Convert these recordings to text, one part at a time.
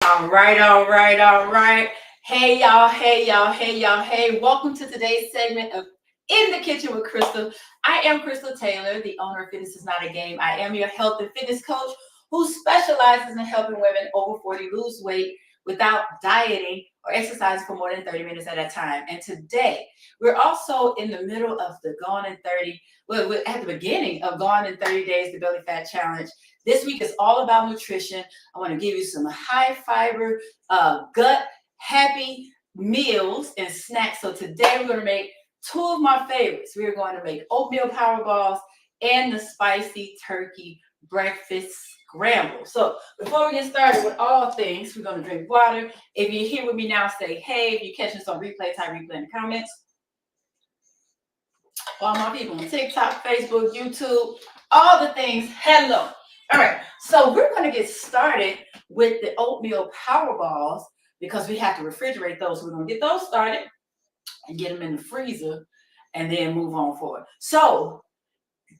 All right, all right, all right. Hey, y'all, hey, y'all, hey, y'all, hey. Welcome to today's segment of In the Kitchen with Krystal. I am Krystal Taylor, the owner of Fitness is Not a Game. I am your health and fitness coach who specializes in helping women over 40 lose weight without dieting or exercising for more than 30 minutes at a time. And today, we're also in the middle of the Gone in 30, well, we're at the beginning of Gone in 30 Days, the Belly Fat Challenge. This week is all about nutrition. I want to give you some high fiber, gut happy meals and snacks. So today we're going to make two of my favorites. We're going to make oatmeal power balls and the spicy turkey breakfast scramble. So before we get started with all things, we're going to drink water. If you're here with me now, say hey. If you're catching us on replay, type replay in the comments. All my people on TikTok, Facebook, YouTube, all the things, hello. All right, so we're going to get started with the oatmeal power balls because we have to refrigerate those. We're going to get those started and get them in the freezer and then move on forward. So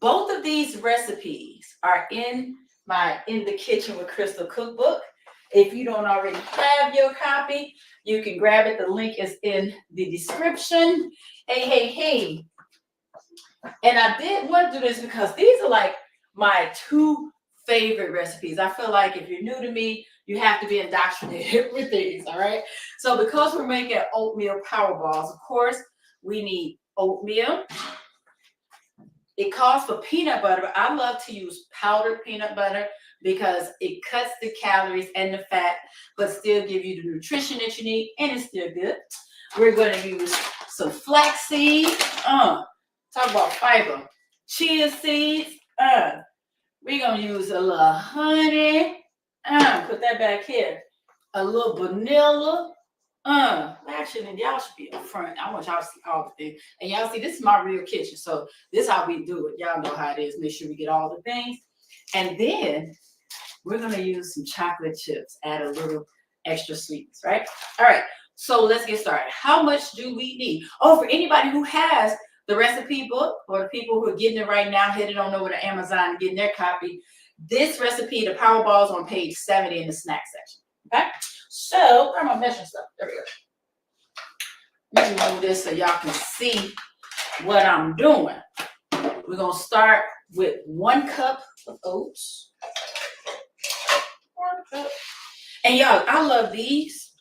both of these recipes are in my In the Kitchen with Krystal cookbook. If you don't already have your copy, you can grab it. The link is in the description. Hey, hey, hey. And I did want to do this because these are like my two favorite recipes. I feel like if you're new to me, you have to be indoctrinated with these, all right? So because we're making oatmeal power balls, of course, we need oatmeal. It calls for peanut butter, but I love to use powdered peanut butter because it cuts the calories and the fat, but still give you the nutrition that you need, and it's still good. We're going to use some flaxseed. Talk about fiber. Chia seeds. We're going to use a little honey. Put that back here. A little vanilla. Actually, y'all should be up front. I want y'all to see all the things. And y'all see, this is my real kitchen. So this is how we do it. Y'all know how it is. Make sure we get all the things. And then we're going to use some chocolate chips. Add a little extra sweetness, right? All right. So let's get started. How much do we need? Oh, for anybody who has the recipe book, or the people who are getting it right now, headed on over to Amazon and getting their copy. This recipe, the power balls, on page 70 in the snack section. Okay, so where am I measuring stuff? There we go. Let me move this so y'all can see what I'm doing. We're gonna start with 1 cup of oats. 1 cup. And y'all, I love these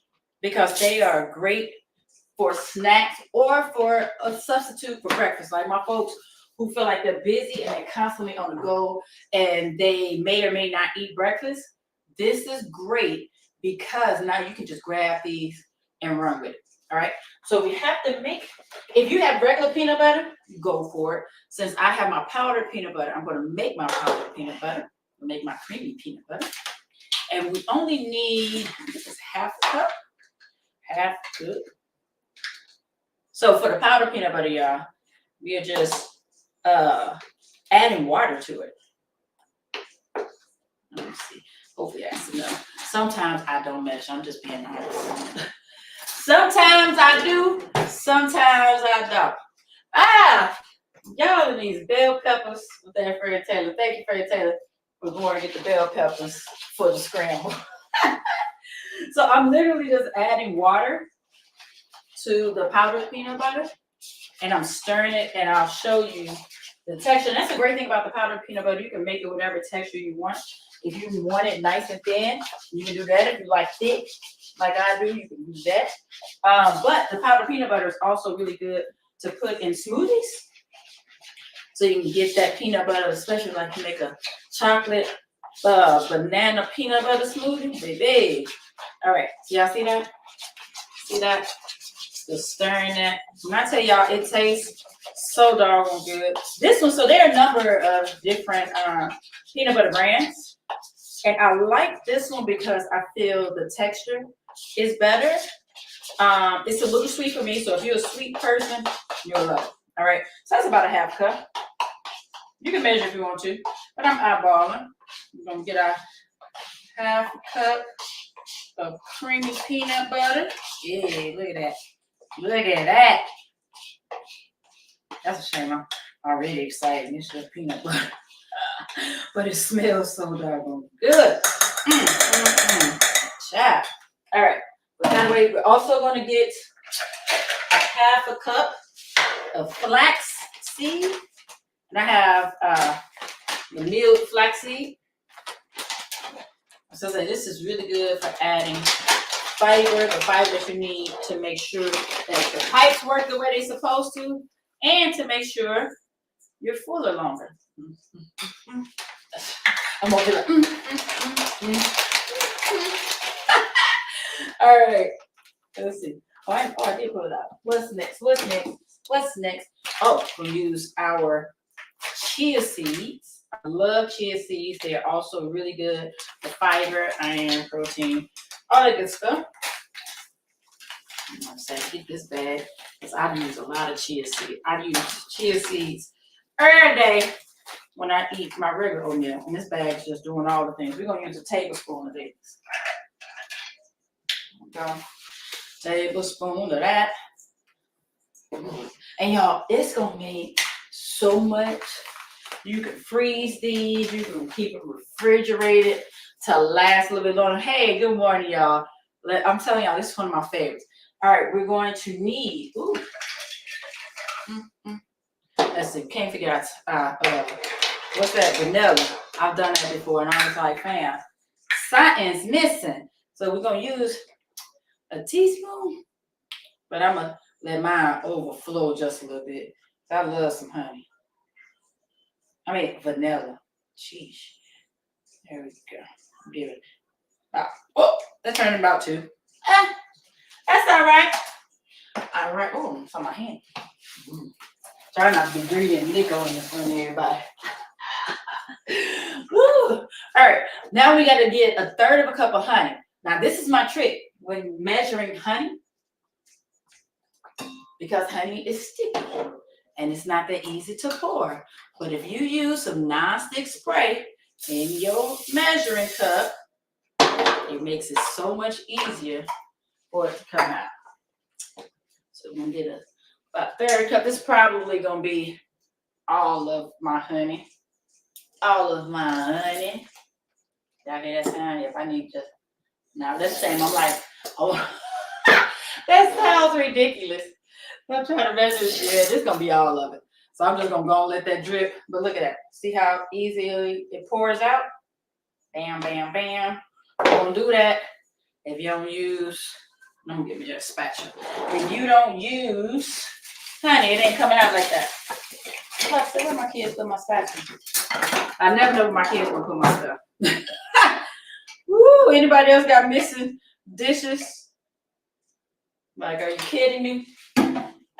because they are great for snacks or for a substitute for breakfast. Like my folks who feel like they're busy and they're constantly on the go and they may or may not eat breakfast. This is great because now you can just grab these and run with it. All right. So we have to make, if you have regular peanut butter, go for it. Since I have my powdered peanut butter, I'm going to make my powdered peanut butter, make my creamy peanut butter. And we only need just half a cup, half good. So for the powdered peanut butter, y'all, we are just adding water to it. Let me see. Hopefully that's enough. Sometimes I don't measure. I'm just being honest. Sometimes I do. Sometimes I don't. Y'all in these bell peppers with that Fred Taylor. Thank you, Fred Taylor, for going to get the bell peppers for the scramble. So I'm literally just adding water to the powdered peanut butter, and I'm stirring it, and I'll show you the texture. And that's the great thing about the powdered peanut butter. You can make it whatever texture you want. If you want it nice and thin, you can do that. If you like thick, like I do, you can do that. But the powdered peanut butter is also really good to put in smoothies. So you can get that peanut butter, especially like you make a chocolate banana peanut butter smoothie, baby. All right, so y'all see that? See that? Just stirring that. When I tell y'all, it tastes so doggone good. This one, so there are a number of different peanut butter brands. And I like this one because I feel the texture is better. It's a little sweet for me, so if you're a sweet person, you'll love it. All right, so that's about a half cup. You can measure if you want to, but I'm eyeballing. We're gonna get our half a cup of creamy peanut butter. Yeah, look at that. Look at that. That's a shame. I'm already excited. It's just peanut butter. But it smells so doggone good. job. All right. But that way, we're also going to get a half a cup of flax seed. And I have the milled flaxseed. So this is really good for adding fiber, the fiber that you need to make sure that the pipes work the way they're supposed to, and to make sure you're fuller longer. I'm gonna be like, All right, let's see. Oh, I did put it out. What's next? Oh, we'll use our chia seeds. I love chia seeds. They are also really good for fiber, iron, protein, all that good stuff. I'm gonna say get this bag because I use a lot of chia seeds. I use chia seeds every day when I eat my regular oatmeal. And this bag is just doing all the things. We're gonna use a tablespoon of this. Okay. Tablespoon of that. And y'all, it's gonna make so much. You can freeze these, you can keep them refrigerated to last a little bit longer. Hey, good morning, y'all. I'm telling y'all, this is one of my favorites. All right, we're going to need, let's see, can't figure out, what's that, vanilla. I've done that before, and I was like, fam, something's missing. So we're gonna use a teaspoon, but I'm gonna let mine overflow just a little bit. I love some honey. I mean, vanilla. Jeez. There we go. Give it. Oh, that turned about 2. That's all right. All right. Oh, it's on my hand. Try not to be greedy and lick on in front of everybody. Woo. All right. Now we got to get 1/3 of a cup of honey. Now, this is my trick when measuring honey, because honey is sticky and it's not that easy to pour. But if you use some non-stick spray in your measuring cup, it makes it so much easier for it to come out. So we're gonna get about 1/3 cup. This is probably gonna be all of my honey. All of my honey. Y'all hear that sound? If I need to. Now this time I'm like, oh, that sounds ridiculous. I'm trying to measure this. Yeah, this is gonna be all of it. So I'm just gonna go and let that drip. But look at that. See how easily it pours out? Bam, bam, bam. We're gonna do that. If you don't use, let me give me a spatula. If you don't use honey, it ain't coming out like that. Where my kids put my spatula? I never know where my kids gonna put my stuff. Woo! Anybody else got missing dishes? Like, are you kidding me?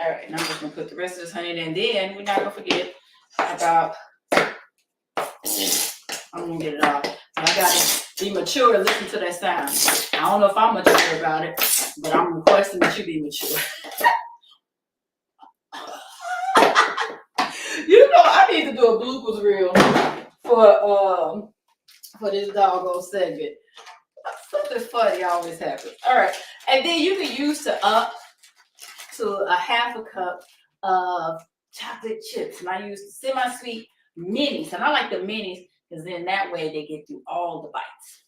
All right, now I'm just gonna put the rest of this honey in, and then we're not gonna forget about. I'm gonna get it all. I gotta be mature and listen to that sound. I don't know if I'm mature about it, but I'm requesting that you be mature. You know, I need to do a bloopers reel for this doggone segment. Something funny always happens. All right, and then you can use up to a half a cup of chocolate chips, and I use the semi-sweet minis, and I like the minis because then that way they get through all the bites.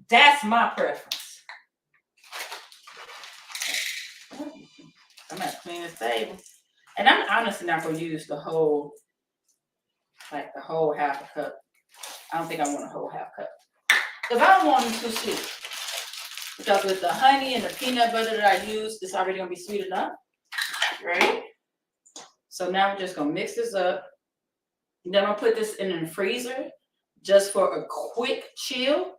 That's my preference. I'm gonna clean this table, and I'm honestly not gonna use the whole half a cup. I don't think I want a whole half cup because I don't want them too sweet. Because with the honey and the peanut butter that I use, it's already gonna be sweet enough, right? So now we're just gonna mix this up. And then I'm gonna put this in the freezer just for a quick chill.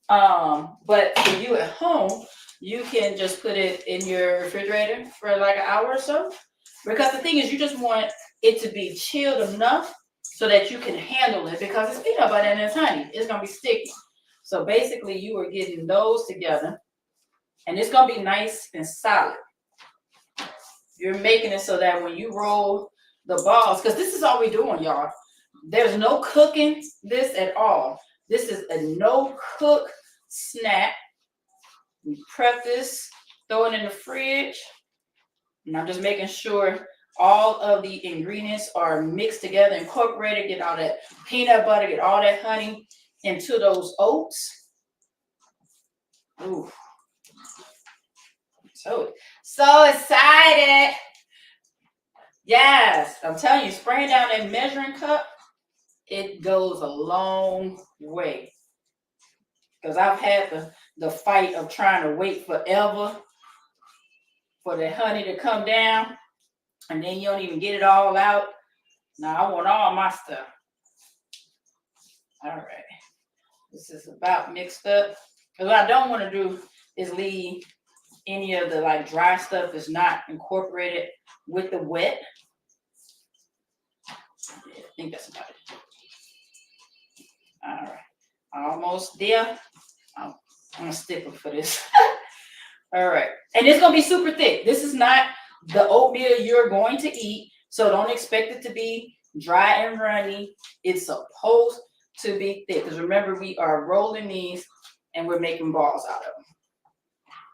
But for you at home, you can just put it in your refrigerator for like an hour or so. Because the thing is, you just want it to be chilled enough so that you can handle it, because it's peanut butter and it's honey. It's gonna be sticky. So basically you are getting those together, and it's gonna be nice and solid. You're making it so that when you roll the balls, because this is all we're doing, y'all. There's no cooking this at all. This is a no cook snack. We prep this, throw it in the fridge, and I'm just making sure all of the ingredients are mixed together, incorporated, get all that peanut butter, get all that honey into those oats. Ooh. So excited. Yes, I'm telling you, spraying down that measuring cup, it goes a long way. Because I've had the fight of trying to wait forever for the honey to come down, and then you don't even get it all out. Now I want all my stuff. All right. This is about mixed up. Because what I don't want to do is leave any of the like dry stuff that's not incorporated with the wet. I think that's about it. All right. Almost there. I'm gonna stick for this. All right. And it's gonna be super thick. This is not the oatmeal you're going to eat, so don't expect it to be dry and runny. It's supposed to be thick, because remember, we are rolling these and we're making balls out of them.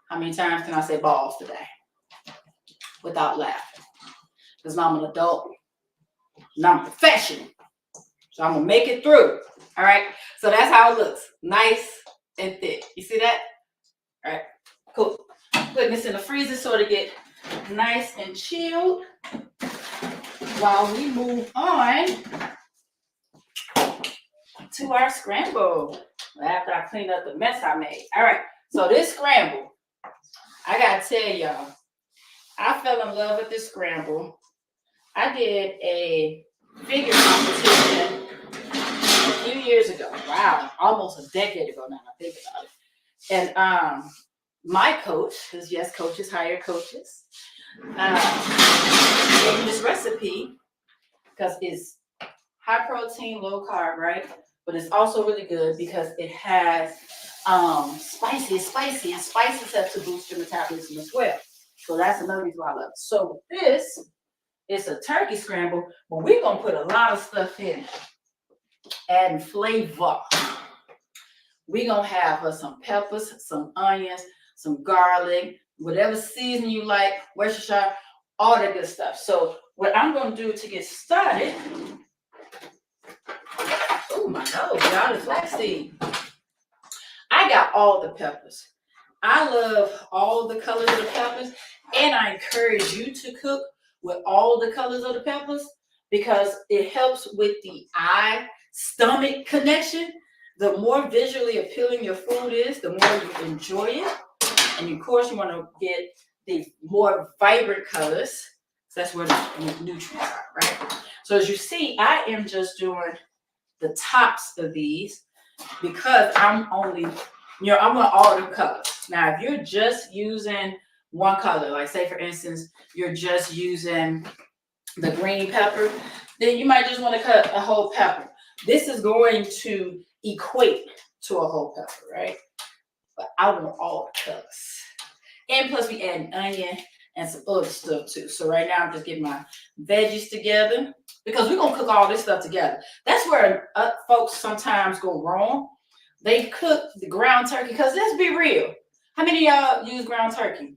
How many times can I say balls today without laughing? Because I'm an adult and I'm a professional, so I'm gonna make it through. All right, so that's how it looks, nice and thick. You see that? All right, cool. Putting this in the freezer so it'll get nice and chilled while we move on to our scramble after I clean up the mess I made. All right, so this scramble, I gotta tell y'all, I fell in love with this scramble. I did a figure competition a few years ago. Wow, almost a decade ago now, I think about it. And my coach, because yes, coaches hire coaches, gave me this recipe because it's high protein, low carb, right? But it's also really good because it has spicy, and spices have to boost your metabolism as well. So that's another reason why I love it. So this is a turkey scramble, but we're gonna put a lot of stuff in it, adding flavor. We're gonna have some peppers, some onions, some garlic, whatever season you like, Worcestershire, all that good stuff. So what I'm gonna do to get started, oh my nose, y'all, the flaxseed. I got all the peppers. I love all the colors of the peppers, and I encourage you to cook with all the colors of the peppers because it helps with the eye-stomach connection. The more visually appealing your food is, the more you enjoy it. And of course, you want to get the more vibrant colors. So that's where the nutrients are, right? So as you see, I am just doing the tops of these because I'm only, I want all the colors. Now, if you're just using one color, like say for instance, you're just using the green pepper, then you might just want to cut a whole pepper. This is going to equate to a whole pepper, right? But I want all the colors. And plus we add an onion and some other stuff too. So right now I'm just getting my veggies together because we're gonna cook all this stuff together. That's where folks sometimes go wrong. They cook the ground turkey, because let's be real. How many of y'all use ground turkey?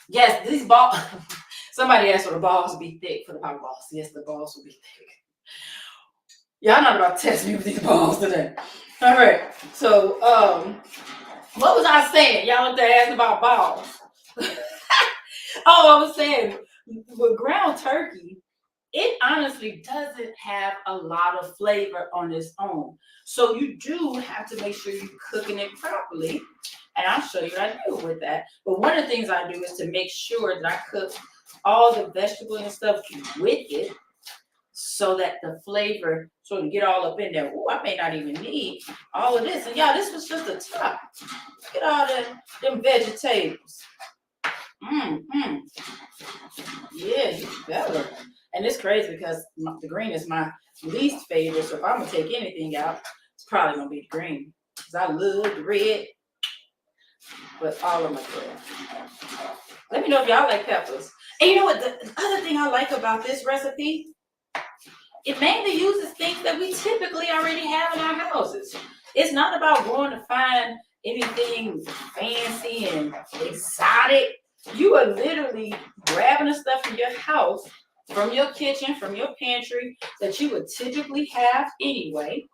Yes, these balls, somebody asked for the balls to be thick for the power balls. Yes, the balls will be thick. Y'all not about to test me with these balls today. All right, so what was I saying? Y'all up there asking about balls. Oh, I was saying with ground turkey, it honestly doesn't have a lot of flavor on its own. So you do have to make sure you're cooking it properly. And I'll show you what I do with that. But one of the things I do is to make sure that I cook all the vegetables and stuff with it so that the flavor sort of get all up in there. Oh, I may not even need all of this. And y'all, this was just the top. Look at all them vegetables. Yeah, you better. And it's crazy because the green is my least favorite. So if I'm gonna take anything out, it's probably gonna be the green. Because I love the red. But all of them are good. Let me know if y'all like peppers. And you know what? The other thing I like about this recipe, it mainly uses things that we typically already have in our houses. It's not about going to find anything fancy and exotic. You are literally grabbing the stuff from your house, from your kitchen, from your pantry that you would typically have anyway.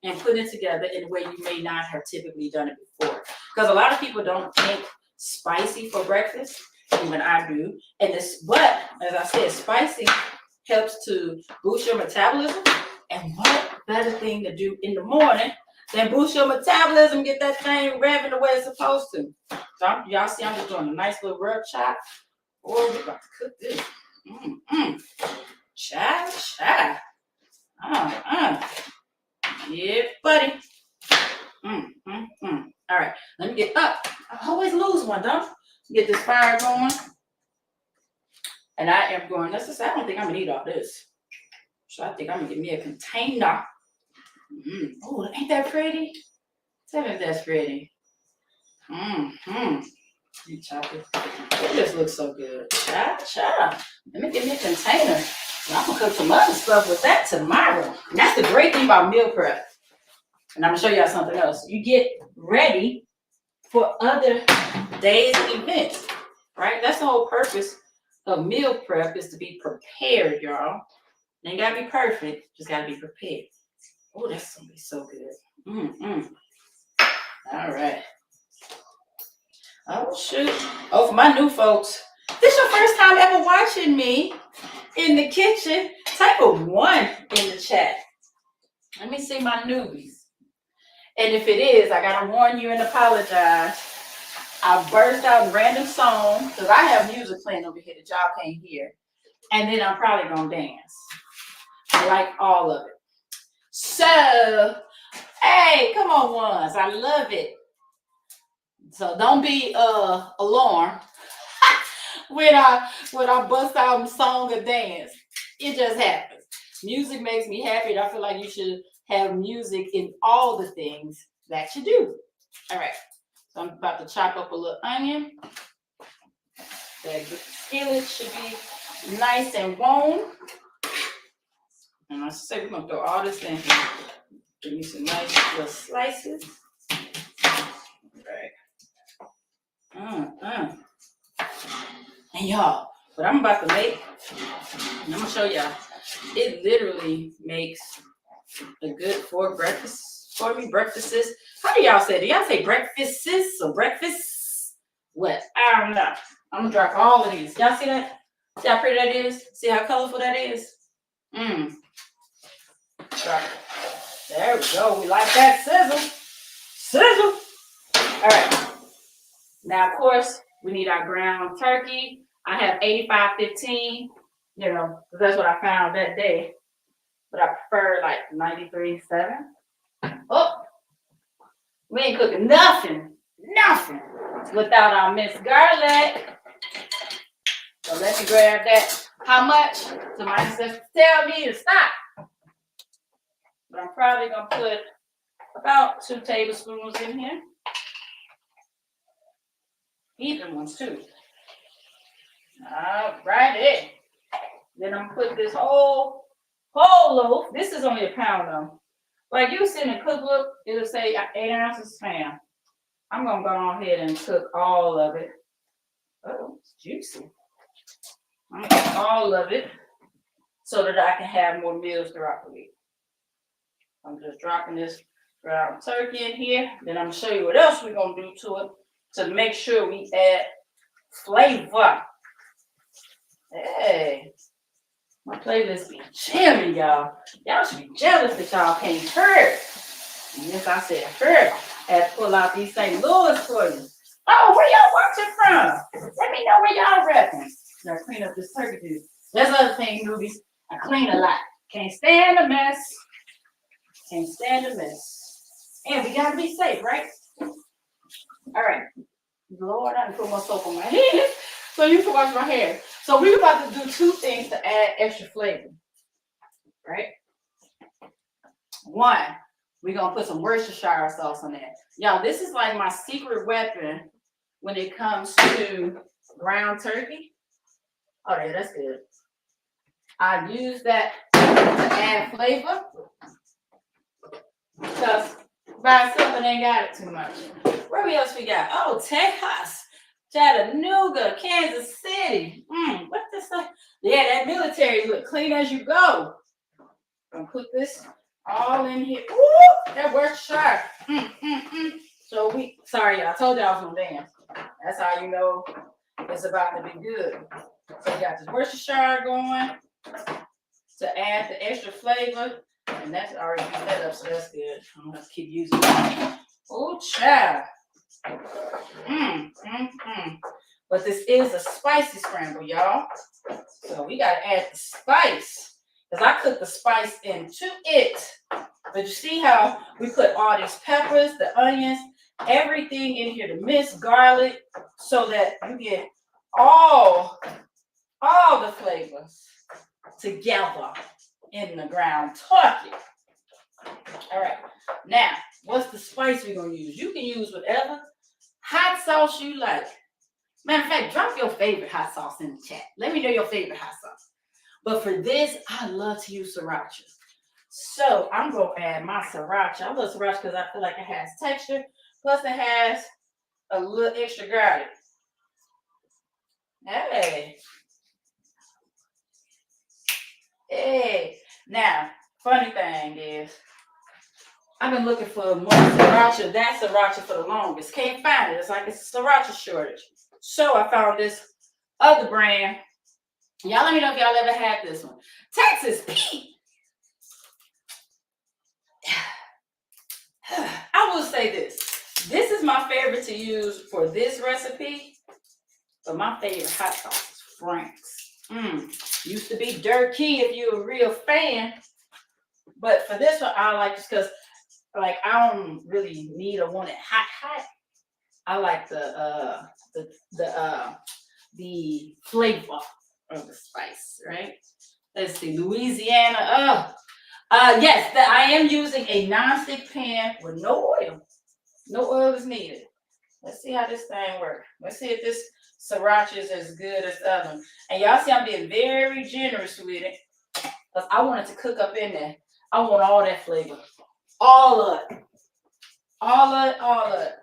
and put it together in a way you may not have typically done it before. Because a lot of people don't think spicy for breakfast, even I do. But as I said, spicy helps to boost your metabolism. And what better thing to do in the morning than boost your metabolism, get that thing revving the way it's supposed to. So y'all see, I'm just doing a nice little rub chop. Oh, we're about to cook this. Cha. Yeah, buddy. All right, let me get up. I always lose one, don't I? Get this fire going. And I am going, I don't think I'm gonna eat all this. So I think I'm gonna get me a container. Oh, ain't that pretty? Tell me if that's pretty. You chop it. It just looks so good. Cha. Let me get me a container. I'm gonna cook some other stuff with that tomorrow. And that's the great thing about meal prep. And I'm gonna show y'all something else. You get ready for other days and events, right? That's the whole purpose of meal prep, is to be prepared, y'all. It ain't gotta be perfect, just gotta be prepared. Oh, that's gonna be so good. All right. Oh, shoot. Oh, for my new folks, this your first time ever watching me in the kitchen, type of 1 in the chat. Let me see my newbies. And if it is, I gotta warn you and apologize. I burst out in random song because I have music playing over here that y'all can't hear. And then I'm probably gonna dance. I like all of it. So, hey, come on, ones. I love it. So don't be alarmed when I bust out a song or dance. It just happens. Music makes me happy, and I feel like you should have music in all the things that you do. All right. So I'm about to chop up a little onion. The skillet should be nice and warm. And I say we're gonna throw all this in here. Give me some nice little slices. All right. And y'all, what I'm about to make, I'm gonna show y'all. It literally makes a good for breakfast for me. Breakfasts. How do y'all say it? Do y'all say breakfasts or breakfasts? What? I don't know. I'm gonna drop all of these. Y'all see that? See how pretty that is? See how colorful that is? Drop it. There we go. We like that sizzle. Sizzle. All right. Now, of course, we need our ground turkey. I have 85-15, because that's what I found that day. But I prefer like 93-7. Oh, we ain't cooking nothing without our minced garlic. So let me grab that. How much? Somebody says, tell me to stop. But I'm probably gonna put about 2 tablespoons in here. Even ones too. All righty. Then I'm gonna put this whole loaf. This is only a pound though. Like you see in the cookbook, it'll say 8 ounces Spam. I'm gonna go ahead and cook all of it. Oh, it's juicy. I'm gonna cook all of it so that I can have more meals throughout the week. I'm just dropping this ground turkey in here. Then I'm gonna show you what else we're gonna do to it to make sure we add flavor. Hey, my playlist be jamming, y'all. Y'all should be jealous that y'all can't hear it. Yes, I said heard. I had to pull out these St. Louis for you. Oh, where y'all watching from? Let me know where y'all repping. Gotta clean up this turkey juice. That's the other thing, newbies. I clean a lot. Can't stand a mess. Can't stand a mess. And we gotta be safe, right? All right. Lord, I didn't put my soap on my head so you can wash my hair. So we're about to do 2 things to add extra flavor, right? 1, we're gonna put some Worcestershire sauce on that. Y'all, this is like my secret weapon when it comes to ground turkey. Oh yeah, that's good. I use that to add flavor because by itself it ain't got it too much. Where else we got? Oh, Texas, Chattanooga, Kansas City. What's this stuff? Yeah, that military look clean as you go. I'm gonna put this all in here. Ooh, that works sharp. So sorry, y'all. I told y'all I was gonna dance. That's how you know it's about to be good. So we got this Worcestershire going to add the extra flavor, and that's already set up, so that's good. I'm gonna have to keep using it. Oh, child. But this is a spicy scramble, y'all. So we gotta add the spice, because I cook the spice into it. But you see how we put all these peppers, the onions, everything in here, the minced garlic, so that you get all the flavors together in the ground turkey. All right, now what's the spice we're gonna use? You can use whatever hot sauce you like. Matter of fact, drop your favorite hot sauce in the chat. Let me know your favorite hot sauce. But for this, I love to use sriracha. So I'm gonna add my sriracha. I love sriracha because I feel like it has texture. Plus it has a little extra garlic. Hey. Now, funny thing is, I've been looking for more sriracha. That sriracha for the longest. Can't find it. It's like it's a sriracha shortage. So I found this other brand. Y'all let me know if y'all ever had this one. Texas Pete. I will say this. This is my favorite to use for this recipe. But my favorite hot sauce is Frank's. Used to be Turkey if you're a real fan. But for this one, I like just because like I don't really need or want it hot. I like the flavor of the spice, right? Let's see, Louisiana. Yes, I am using a non-stick pan with no oil. No oil is needed. Let's see how this thing works. Let's see if this sriracha is as good as the other one. And y'all see I'm being very generous with it because I want it to cook up in there. I want all that flavor. All of it. All of it.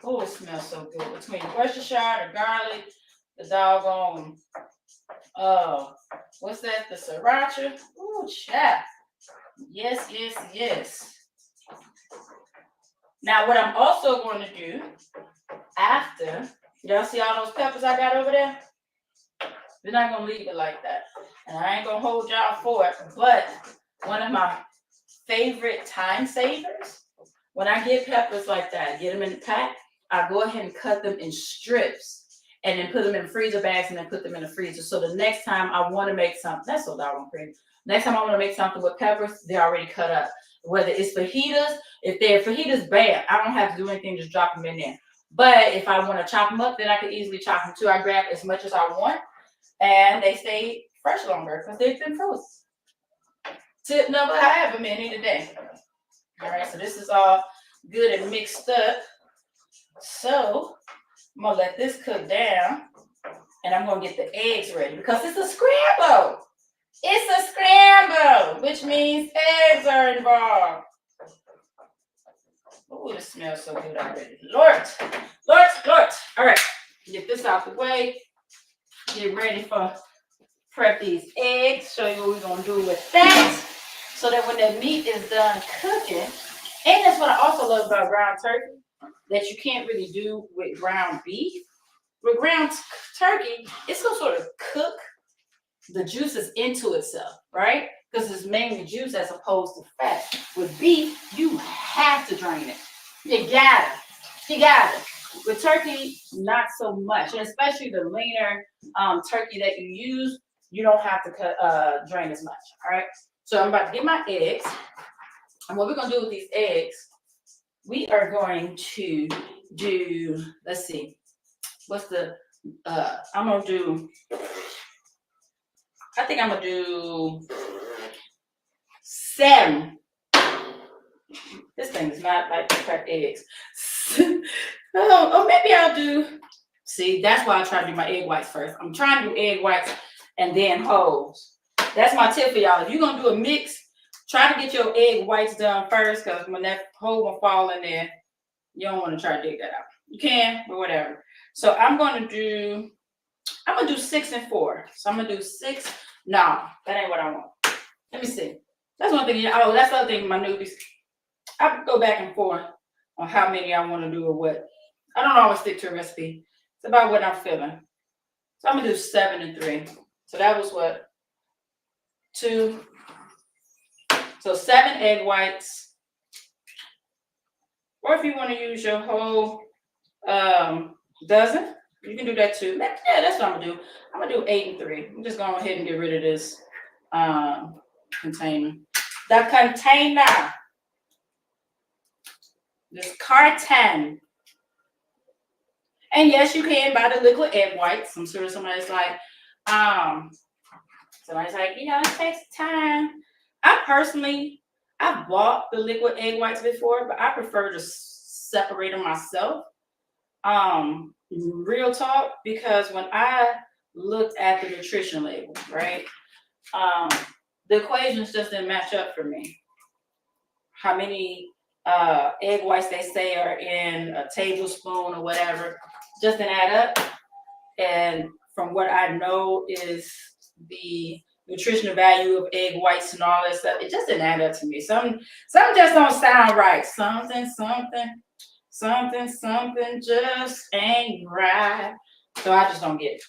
Oh, it smells so good. Between Worcestershire, the garlic, the doggone, what's that? The sriracha. Oh, chat. Yes. Now, what I'm also going to do after, y'all see all those peppers I got over there? We're not going to leave it like that. And I ain't going to hold y'all for it, but one of my favorite time savers, when I get peppers like that, get them in the pack, I go ahead and cut them in strips and then put them in freezer bags and then put them in the freezer. So the next time I want to make something, that's so doggone crazy. Next time I want to make something with peppers, they're already cut up. Whether it's fajitas, if they're fajitas, bam, I don't have to do anything, just drop them in there. But if I want to chop them up, then I can easily chop them too. I grab as much as I want and they stay fresh longer because they've been frozen. Tip number, I have a minute today. All right, so this is all good and mixed up. So I'm gonna let this cook down and I'm gonna get the eggs ready because it's a scramble. It's a scramble, which means eggs are involved. Oh, this smells so good already. Lord. All right, get this out the way. Get ready for prep these eggs. Show you what we're gonna do with that. So that when that meat is done cooking, and that's what I also love about ground turkey, that you can't really do with ground beef. With ground turkey, it's gonna sort of cook the juices into itself, right? Because it's mainly juice as opposed to fat. With beef, you have to drain it. You got it. With turkey, not so much, and especially the leaner turkey that you use, you don't have to drain as much. All right. So I'm about to get my eggs, and what we're gonna do with these eggs, we are going to do. Let's see, what's the? I'm gonna do. I think I'm gonna do 7. This thing is not like cracked eggs. Oh, maybe I'll do. See, that's why I try to do my egg whites first. I'm trying to do egg whites and then wholes. That's my tip for y'all. If you're gonna do a mix, try to get your egg whites done first, because when that whole will fall in there, you don't want to try to dig that out. You can, but whatever. So I'm gonna do 6 and 4. So I'm gonna do 6. No, that ain't what I want. Let me see. That's one thing. Oh, that's the other thing, my newbies. I go back and forth on how many I want to do or what. I don't always stick to a recipe. It's about what I'm feeling. So I'm gonna do 7 and 3. So that was what? 2. So 7 egg whites. Or if you want to use your whole dozen, you can do that too. Yeah, that's what I'm gonna do. I'm gonna do 8 and 3. I'm just going ahead and get rid of this container. The container. This carton. And yes, you can buy the liquid egg whites. I'm sure somebody's like, it takes time. I've bought the liquid egg whites before, but I prefer to separate them myself. Real talk, because when I looked at the nutrition label, right, the equations just didn't match up for me. How many egg whites they say are in a tablespoon or whatever just didn't add up. And from what I know is the nutritional value of egg whites and all that stuff, it just didn't add up to me. Some just don't sound right. Something just ain't right. So I just don't get it.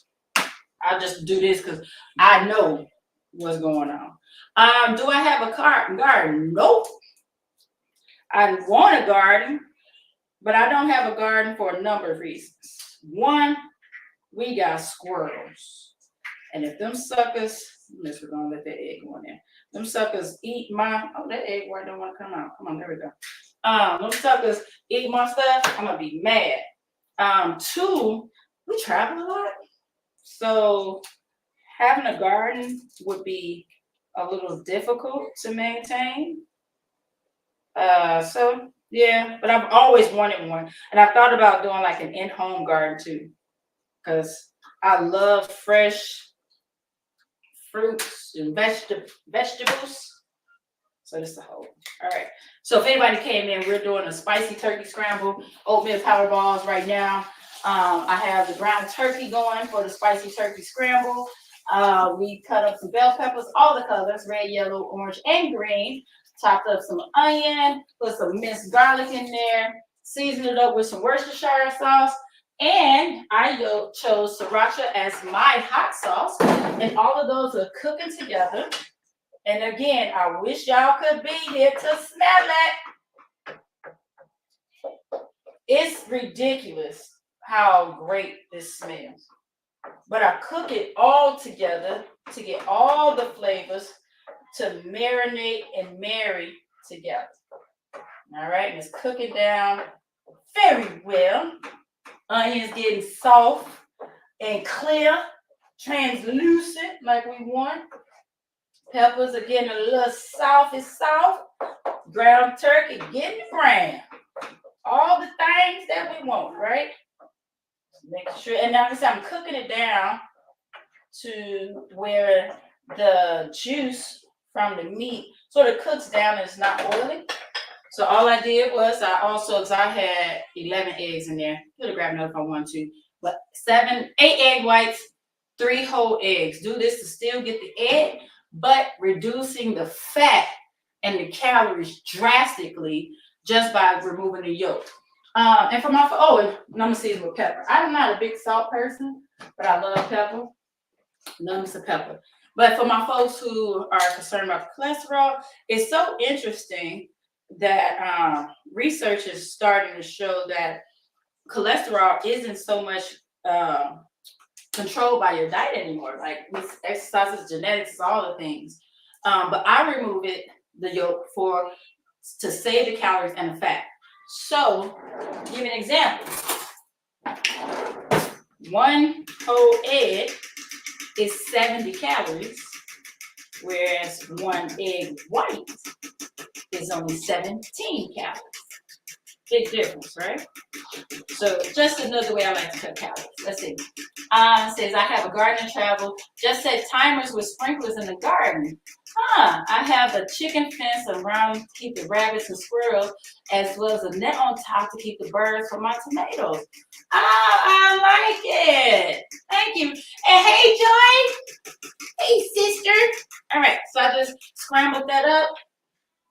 I just do this because I know what's going on. Do I have a garden? Nope. I want a garden, but I don't have a garden for a number of reasons. One, we got squirrels. And if them suckers, unless we're gonna let that egg go in there, them suckers eat that egg white don't want to come out. Come on, there we go. Them suckers eat my stuff, I'm gonna be mad. 2, we travel a lot. So having a garden would be a little difficult to maintain. So yeah, but I've always wanted one, and I've thought about doing like an in-home garden too, because I love fresh fruits and vegetables. So this is the whole. All right. So if anybody came in, we're doing a spicy turkey scramble, oatmeal power balls right now. I have the ground turkey going for the spicy turkey scramble. We cut up some bell peppers, all the colors, red, yellow, orange, and green. Chopped up some onion, put some minced garlic in there, seasoned it up with some Worcestershire sauce, and I chose sriracha as my hot sauce. And all of those are cooking together. And again, I wish y'all could be here to smell it. It's ridiculous how great this smells. But I cook it all together to get all the flavors to marinate and marry together. All right, and it's cooking down very well. Onions getting soft and clear, translucent like we want. Peppers are getting a little soft. Ground turkey getting brown. All the things that we want, right? Making sure, and now I'm cooking it down to where the juice from the meat sort of cooks down and it's not oily. So all I did was because I had 11 eggs in there. Could have grabbed another if I wanted to, but 8 egg whites, 3 whole eggs. Do this to still get the egg, but reducing the fat and the calories drastically just by removing the yolk. And for and I'm gonna season with pepper. I'm not a big salt person, but I love pepper. Lumps of pepper. But for my folks who are concerned about cholesterol, it's so interesting that research is starting to show that cholesterol isn't so much controlled by your diet anymore. Like with exercises, genetics, all the things. But I remove the yolk to save the calories and the fat. So, give you an example. 1 whole egg is 70 calories, whereas 1 egg white is only 17 calories. Big difference, right? So just another way I like to cut calories. Let's see. Says I have a garden and travel. Just set timers with sprinklers in the garden. I have a chicken fence around to keep the rabbits and squirrels, as well as a net on top to keep the birds from my tomatoes. Oh, I like it. Thank you. And hey, Joy. Hey, sister. All right, so I just scrambled that up,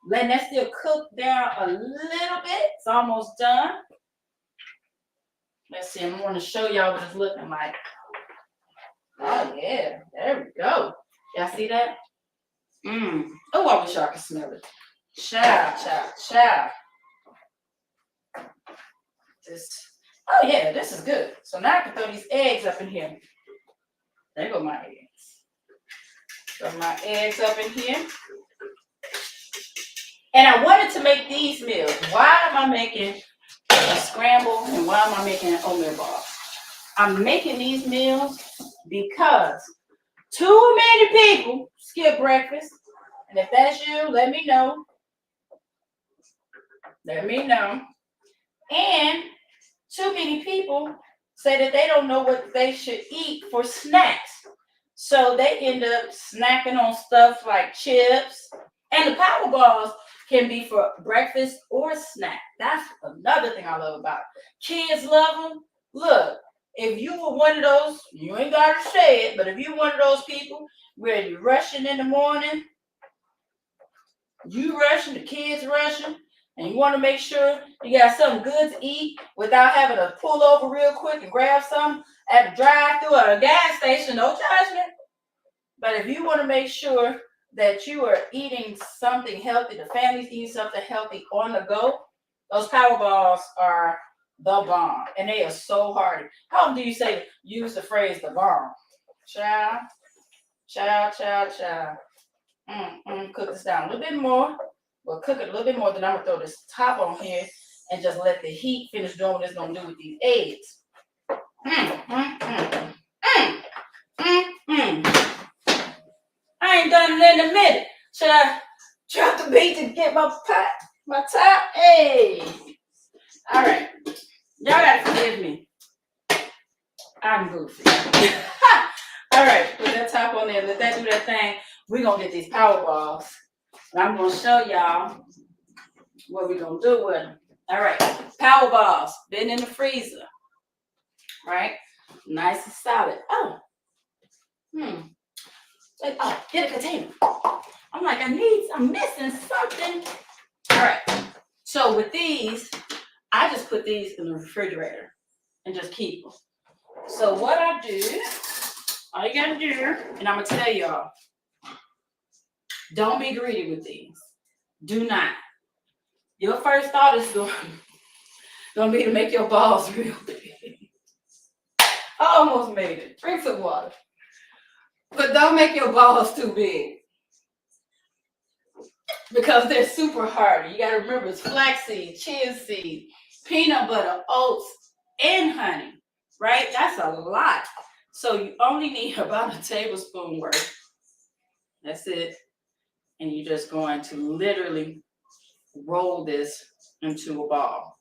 letting that still cook down a little bit. It's almost done. Let's see, I'm going to show y'all what it's looking like. Oh, yeah, there we go. Y'all see that? Oh, I wish y'all could smell it. Chow, chow, chow. Oh yeah, this is good. So now I can throw these eggs up in here. There go my eggs. Throw my eggs up in here. And I wanted to make these meals. Why am I making a scramble and why am I making an oatmeal bar? I'm making these meals because too many people skip breakfast. And if that's you, let me know. Let me know. And too many people say that they don't know what they should eat for snacks. So they end up snacking on stuff like chips. And the power balls can be for breakfast or snack. That's another thing I love about it. Kids love them. Look, if you were one of those, you ain't got to say it, but if you're one of those people where you're rushing in the morning, you rushing, the kids rushing, and you want to make sure you got something good to eat without having to pull over real quick and grab something at the drive-thru or a gas station, no judgment. But if you want to make sure that you are eating something healthy, the family's eating something healthy on the go, those power balls are the bomb. And they are so hearty. How often do you say, use the phrase the bomb? Child, child, child, child. Cook this down a little bit more. We'll cook it a little bit more. Then I'm going to throw this top on here and just let the heat finish doing what it's going to do with these eggs. I ain't done it in a minute. Should I drop the beat to get my top? Hey. All right. Y'all got to forgive me. I'm goofy. All right. Put that top on there. Let that do that thing. We're going to get these power balls. And I'm going to show y'all what we're going to do with them. All right. Power balls. Been in the freezer. Right? Nice and solid. Oh. Oh, get a container. I'm like, I'm missing something. All right. So with these, I just put these in the refrigerator and just keep them. So what I do, all you gotta do, and I'm gonna tell y'all, don't be greedy with these. Do not. Your first thought is gonna be to make your balls real big. I almost made it. Drink some water. But don't make your balls too big. Because they're super hard. You gotta remember it's flaxseed, chia seed, peanut butter, oats, and honey. Right? That's a lot. So you only need about a tablespoon worth. That's it. And you're just going to literally roll this into a ball.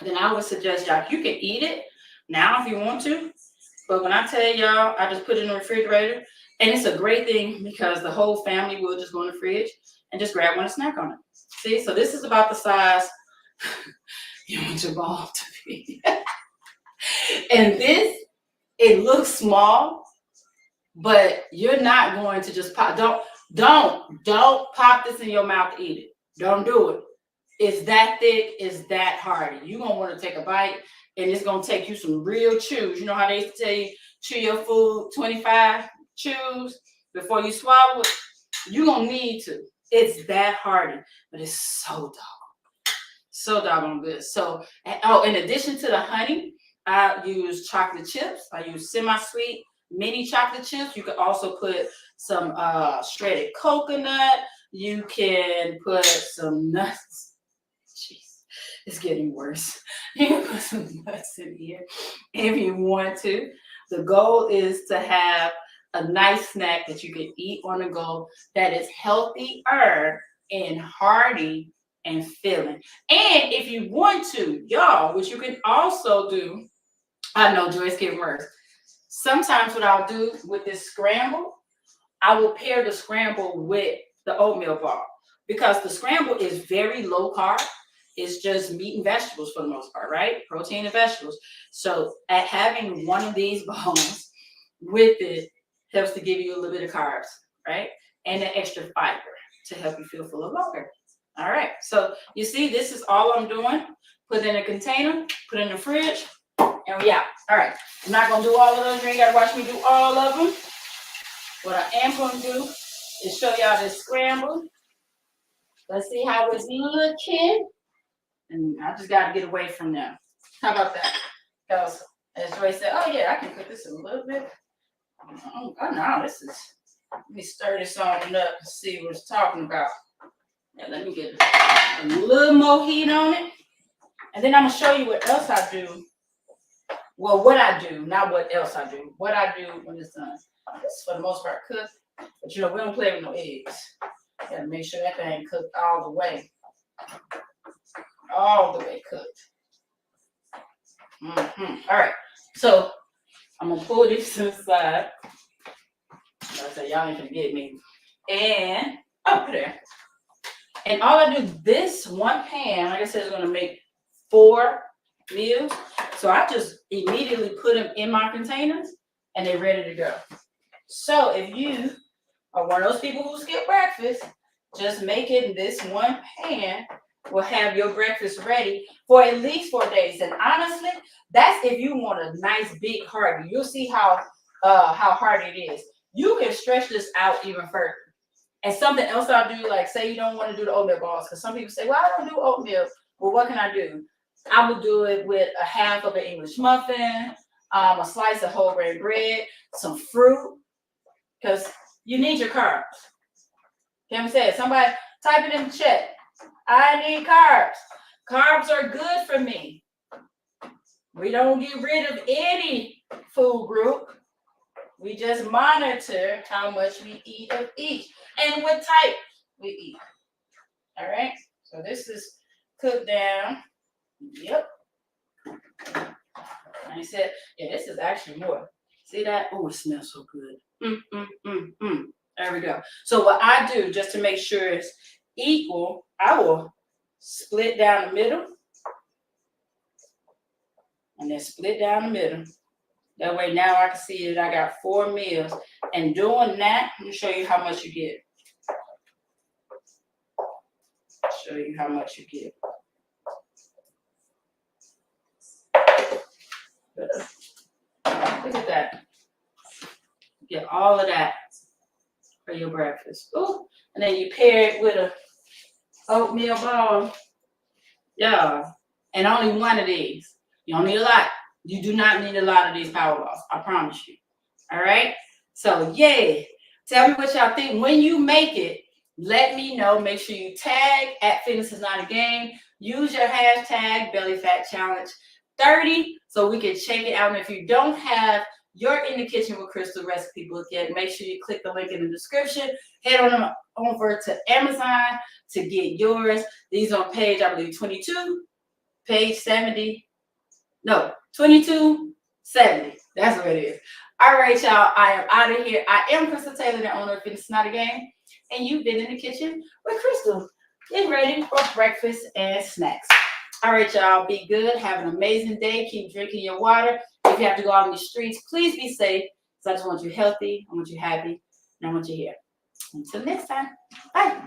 Then I would suggest y'all, you can eat it now if you want to. But when I tell y'all, I just put it in the refrigerator. And it's a great thing because the whole family will just go in the fridge and just grab one and snack on it. See, so this is about the size you want your ball to be. And this, it looks small, but you're not going to just pop. Don't pop this in your mouth to eat it. Don't do it. It's that thick, it's that hardy. You're going to want to take a bite, and it's going to take you some real chews. You know how they used to tell you, chew your food 25 chews before you swallow it? You're going to need to. It's that hardy, but it's so doggone good. So, in addition to the honey, I use chocolate chips. I use semi-sweet mini chocolate chips. You can also put some shredded coconut. You can put some nuts. Jeez, it's getting worse. You can put some nuts in here if you want to. The goal is to have a nice snack that you can eat on the go that is healthier and hearty and filling. And if you want to, y'all, which you can also do, I know Joyce getting worse. Sometimes what I'll do with this scramble, I will pair the scramble with the oatmeal bar because the scramble is very low carb. It's just meat and vegetables for the most part, right? Protein and vegetables. So at having one of these balls with it helps to give you a little bit of carbs, right? And an extra fiber to help you feel fuller longer. All right, so you see, this is all I'm doing. Put it in a container, put it in the fridge, and we out. All right, I'm not gonna do all of those. You ain't gotta watch me do all of them. What I am gonna do is show y'all this scramble. Let's see how it's looking. And I just gotta get away from them. How about that? Because as Joy said, oh yeah, I can cook this a little bit. Oh no, this is, let me stir this on up to see what it's talking about. Now let me get a little more heat on it. And then I'm gonna show you what else I do. Well, what I do, not what else I do. What I do when it's done. This is for the most part cooked, but you know, we don't play with no eggs. Gotta make sure that thing cooked all the way. All the way cooked. All right, so I'm gonna pull this to the side. I say y'all ain't gonna get me. And oh, there. And all I do, this one pan, like I said, is gonna make 4 meals. So I just immediately put them in my containers, and they're ready to go. So if you are one of those people who skip breakfast, just making this one pan will have your breakfast ready for at least 4 days. And honestly, that's if you want a nice big hearty. You'll see how hard it is. You can stretch this out even further. And something else I'll do, like say you don't want to do the oatmeal balls, because some people say, well, I don't do oatmeal. Well, what can I do? I will do it with a half of an English muffin, a slice of whole grain bread, some fruit, because you need your carbs. Can we say it? Somebody type it in the chat. I need carbs. Carbs are good for me. We don't get rid of any food group. We just monitor how much we eat of each and what type we eat. All right. So this is cooked down. Yep. And I said, yeah, this is actually more. See that? Oh, it smells so good. There we go. So what I do, just to make sure it's equal, I will split down the middle. And then split down the middle. That way now I can see that I got 4 meals. And doing that, let me show you how much you get. Show you how much you get. Look at that. Get all of that for your breakfast. Ooh. And then you pair it with a oatmeal ball. Yeah. And only one of these. You don't need a lot. You do not need a lot of these power balls. I promise you. All right. So yeah. Tell me what y'all think. When you make it, let me know. Make sure you tag at Fitness is Not a Game. Use your hashtag BellyFatChallenge30 so we can check it out. And if you don't have your In the Kitchen with Krystal recipe book yet, make sure you click the link in the description. Head on over to Amazon to get yours. These on page, I believe, 22, page 70. No, 2270. That's what it is. All right, y'all. I am out of here. I am Krystal Taylor, the owner of Fitness is Not a Game. And you've been in the kitchen with Krystal. Getting ready for breakfast and snacks. All right, y'all. Be good. Have an amazing day. Keep drinking your water. If you have to go out in the streets, please be safe. So I just want you healthy. I want you happy. And I want you here. Until next time. Bye.